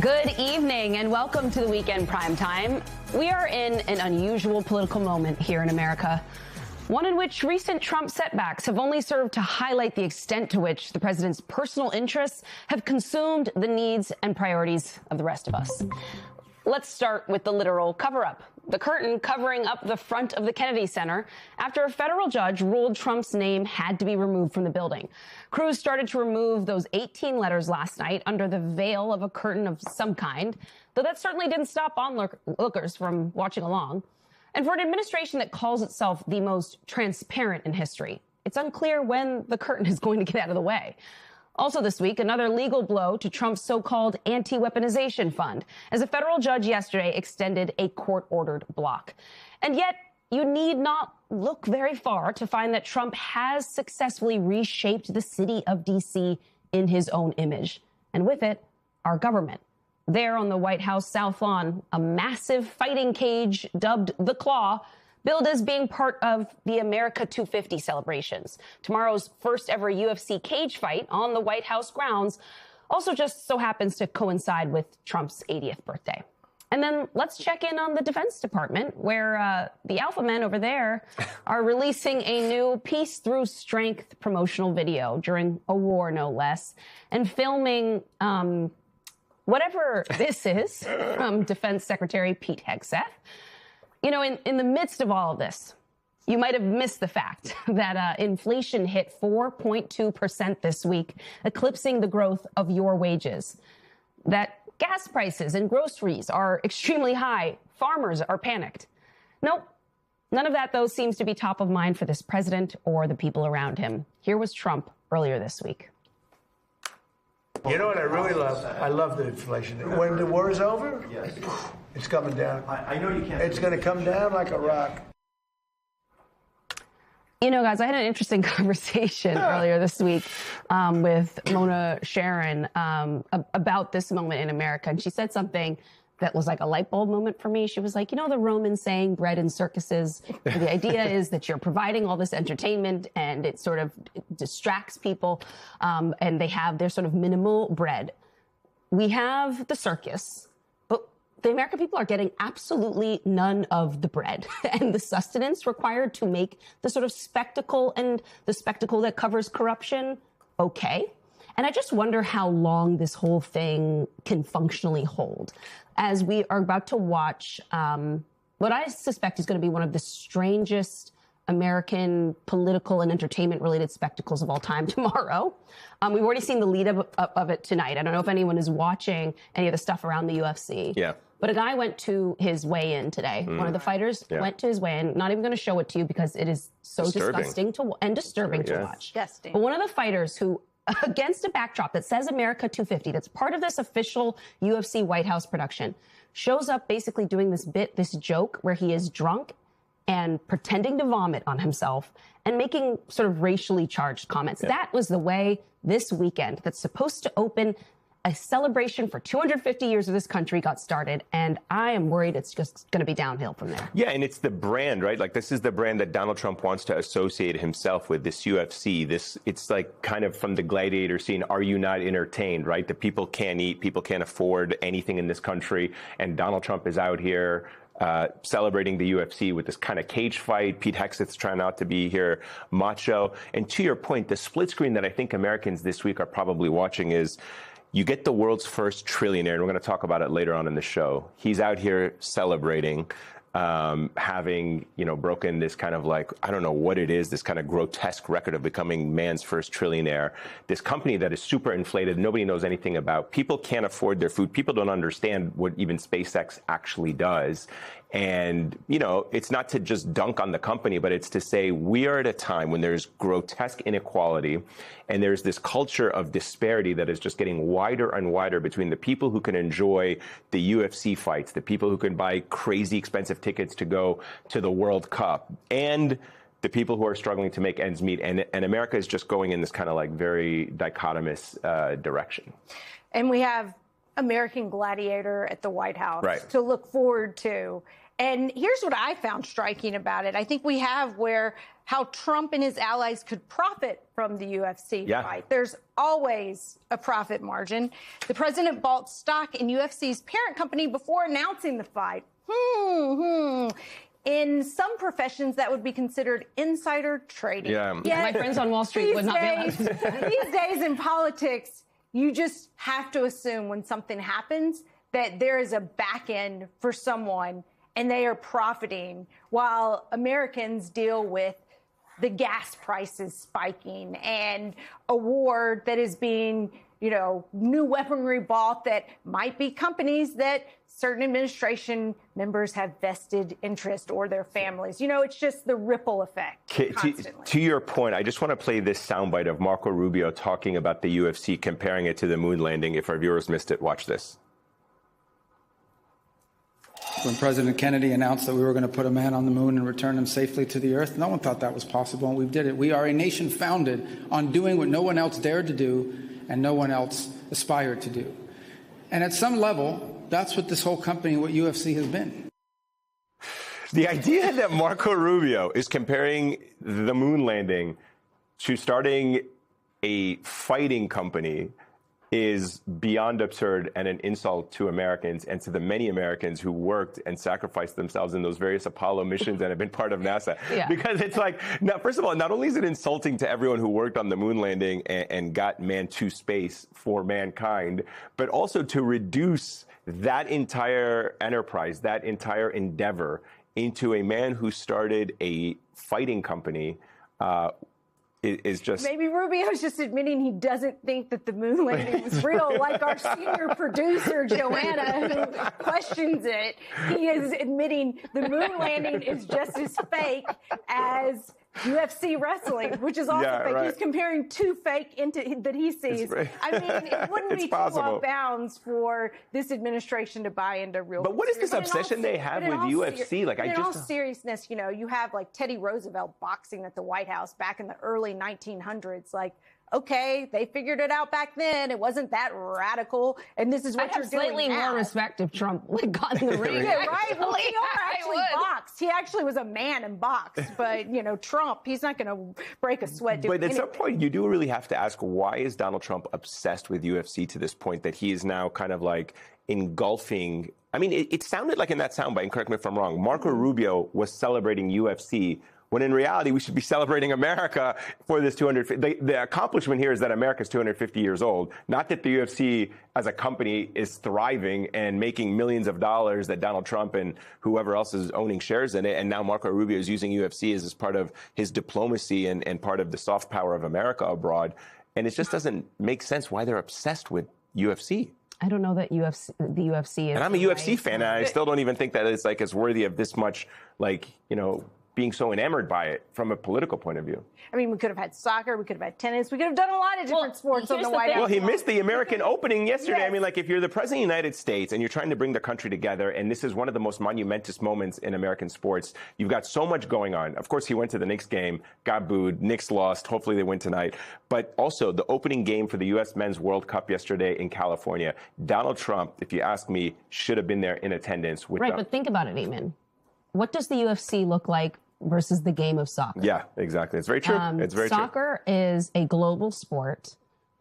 Good evening and welcome to the Weekend Primetime. We are in an unusual political moment here in America, one in which recent Trump setbacks have only served to highlight the extent to which the president's personal interests have consumed the needs and priorities of the rest of us. Let's start with the literal cover-up. The curtain covering up the front of the Kennedy Center after a federal judge ruled Trump's name had to be removed from the building. Crews started to remove those 18 letters last night under the veil of a curtain of some kind, though that certainly didn't stop onlookers from watching along. And for an administration that calls itself the most transparent in history, it's unclear when the curtain is going to get out of the way. Also this week, another legal blow to Trump's so-called anti-weaponization fund, as a federal judge yesterday extended a court-ordered block. And yet, you need not look very far to find that Trump has successfully reshaped the city of D.C. in his own image. And with it, our government. There on the White House South Lawn, a massive fighting cage dubbed The Claw, billed as being part of the America 250 celebrations. Tomorrow's first ever UFC cage fight on the White House grounds also just so happens to coincide with Trump's 80th birthday. And then let's check in on the Defense Department, where the alpha men over there are releasing a new Peace Through Strength promotional video during a war, no less, and filming whatever this is from Defense Secretary Pete Hegseth. You know, in the midst of all of this, you might have missed the fact that inflation hit 4.2% this week, eclipsing the growth of your wages. That gas prices and groceries are extremely high. Farmers are panicked. Nope. None of that, though, seems to be top of mind for this president or the people around him. Here was Trump earlier this week. You know what I really love? I love the inflation. When the war is over, yes, it's coming down. I know you can't. It's going to come down like a rock. You know, guys, I had an interesting conversation earlier this week with Mona Sharon about this moment in America. And she said something that was like a light bulb moment for me. She was like, you know, the Roman saying, bread in circuses. The idea is that you're providing all this entertainment and it sort of distracts people and they have their sort of minimal bread. We have the circus, but the American people are getting absolutely none of the bread and the sustenance required to make the sort of spectacle and the spectacle that covers corruption okay. And I just wonder how long this whole thing can functionally hold, as we are about to watch what I suspect is going to be one of the strangest American political and entertainment-related spectacles of all time tomorrow. We've already seen the lead of it tonight. I don't know if anyone is watching any of the stuff around the UFC. Yeah. But a guy went to his weigh-in today. One of the fighters went to his weigh-in. Not even going to show it to you because it is so disgusting and disturbing to watch. Disgusting. But one of the fighters who, against a backdrop that says America 250, that's part of this official UFC White House production, shows up basically doing this joke where he is drunk and pretending to vomit on himself and making sort of racially charged comments. Yeah. That was the way this weekend that's supposed to open a celebration for 250 years of this country got started, and I am worried it's just going to be downhill from there. Yeah, and it's the brand, right? Like, this is the brand that Donald Trump wants to associate himself with, this UFC. It's like kind of from the gladiator scene, are you not entertained, right? The people can't eat, people can't afford anything in this country, and Donald Trump is out here celebrating the UFC with this kind of cage fight. Pete Hegseth's trying not to be here macho. And to your point, the split screen that I think Americans this week are probably watching is, you get the world's first trillionaire, and we're going to talk about it later on in the show. He's out here celebrating, having, broken this kind of like, I don't know what it is, this kind of grotesque record of becoming man's first trillionaire. This company that is super inflated, nobody knows anything about. People can't afford their food. People don't understand what even SpaceX actually does. And, it's not to just dunk on the company, but it's to say we are at a time when there's grotesque inequality and there's this culture of disparity that is just getting wider and wider between the people who can enjoy the UFC fights, the people who can buy crazy expensive tickets to go to the World Cup, and the people who are struggling to make ends meet. And America is just going in this kind of like very dichotomous direction. And we have American Gladiator at the White House to look forward to. And here's what I found striking about it. I think we have where how Trump and his allies could profit from the UFC fight. There's always a profit margin. The president bought stock in UFC's parent company before announcing the fight. In some professions, that would be considered insider trading. Yeah, my friends on Wall Street would not realize. These days in politics, you just have to assume when something happens that there is a back end for someone and they are profiting while Americans deal with the gas prices spiking and a war that is being, new weaponry bought that might be companies that certain administration members have vested interest or their families. It's just the ripple effect constantly. To your point, I just want to play this soundbite of Marco Rubio talking about the UFC, comparing it to the moon landing. If our viewers missed it, watch this. When President Kennedy announced that we were going to put a man on the moon and return him safely to the earth, no one thought that was possible, and we did it. We are a nation founded on doing what no one else dared to do and no one else aspired to do. And at some level, that's what this whole company, what UFC has been. The idea that Marco Rubio is comparing the moon landing to starting a fighting company is beyond absurd and an insult to Americans and to the many Americans who worked and sacrificed themselves in those various Apollo missions and have been part of NASA. Because it's like, now, first of all, not only is it insulting to everyone who worked on the moon landing and got man to space for mankind, but also to reduce that entire enterprise, that entire endeavor into a man who started a fighting company is just... Maybe Rubio's just admitting he doesn't think that the moon landing was real, like our senior producer, Joanna, who questions it. He is admitting the moon landing is just as fake as UFC wrestling, which is also fake. Right. He's comparing two fake that he sees. I mean, it wouldn't be too off bounds for this administration to buy into real. But what is this obsession they have with UFC? In all seriousness, you have like Teddy Roosevelt boxing at the White House back in the early 1900s. Like, okay, they figured it out back then. It wasn't that radical, and this is what you're doing now. Slightly more respect if Trump got in the ring. Yeah, right. Well, he actually boxed. He actually was a man and boxed. But Trump, he's not going to break a sweat doing anything. But at some point, you do really have to ask, why is Donald Trump obsessed with UFC to this point that he is now kind of like engulfing? I mean, it sounded like in that soundbite, and correct me if I'm wrong, Marco Rubio was celebrating UFC, when in reality, we should be celebrating America for this 250. The accomplishment here is that America is 250 years old, not that the UFC as a company is thriving and making millions of dollars that Donald Trump and whoever else is owning shares in it. And now Marco Rubio is using UFC as part of his diplomacy and part of the soft power of America abroad. And it just doesn't make sense why they're obsessed with UFC. I don't know that the UFC is. And I'm a UFC fan, and I still don't even think that it's like it's worthy of this much, being so enamored by it from a political point of view. I mean, we could have had soccer, we could have had tennis, we could have done a lot of different sports on the White House. Well, he missed the American opening yesterday. Yes. I mean, if you're the president of the United States and you're trying to bring the country together, and this is one of the most monumentous moments in American sports, you've got so much going on. Of course, he went to the Knicks game, got booed, Knicks lost, hopefully they win tonight. But also the opening game for the U.S. Men's World Cup yesterday in California. Donald Trump, if you ask me, should have been there in attendance. But think about it, Eamon. What does the UFC look like versus the game of soccer? Yeah, exactly. It's very true. It's very true. Soccer is a global sport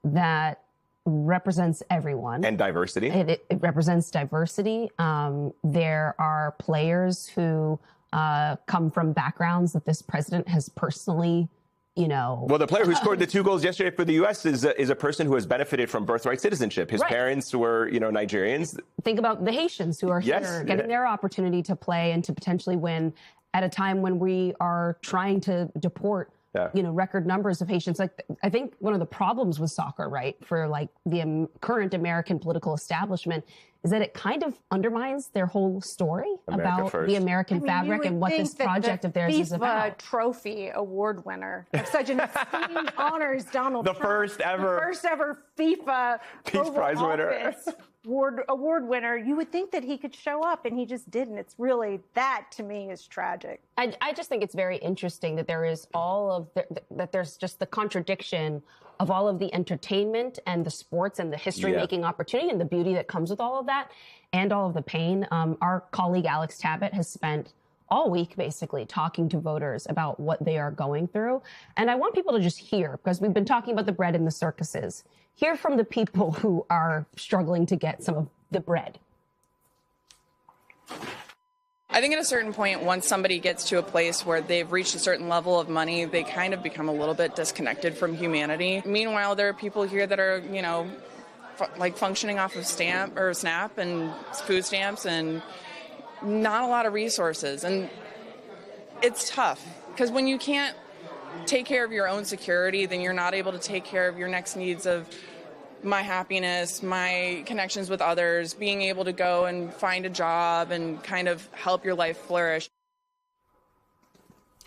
that represents everyone. And diversity. It represents diversity. There are players who come from backgrounds that this president has personally, Well, the player who scored the 2 goals yesterday for the U.S. is a person who has benefited from birthright citizenship. His parents were, Nigerians. Think about the Haitians who are here getting their opportunity to play and to potentially win at a time when we are trying to deport, record numbers of Haitians. I think one of the problems with soccer, for the current American political establishment is that it kind of undermines their whole story about the American fabric and what this project of theirs is about. FIFA Trophy award winner of such an esteemed honor as Donald Trump. The first ever FIFA Peace Prize winner. Award winner, you would think that he could show up, and he just didn't. It's really, that to me is tragic. I just think it's very interesting that there is that there's just the contradiction of all of the entertainment and the sports and the history-making opportunity and the beauty that comes with all of that and all of the pain. Our colleague Alex Tabbitt has spent all week, basically, talking to voters about what they are going through. And I want people to just hear, because we've been talking about the bread and the circuses, hear from the people who are struggling to get some of the bread. I think at a certain point, once somebody gets to a place where they've reached a certain level of money, they kind of become a little bit disconnected from humanity. Meanwhile, there are people here that are, you know, like functioning off of SNAP and food stamps and not a lot of resources. And it's tough because when you can't take care of your own security, then you're not able to take care of your next needs of my happiness, my connections with others, being able to go and find a job and kind of help your life flourish.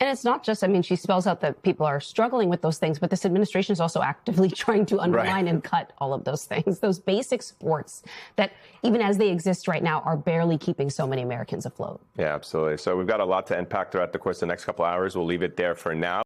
And it's not just, I mean, she spells out that people are struggling with those things, but this administration is also actively trying to undermine and cut all of those things, those basic supports that, even as they exist right now, are barely keeping so many Americans afloat. Yeah, absolutely. So we've got a lot to unpack throughout the course of the next couple hours. We'll leave it there for now.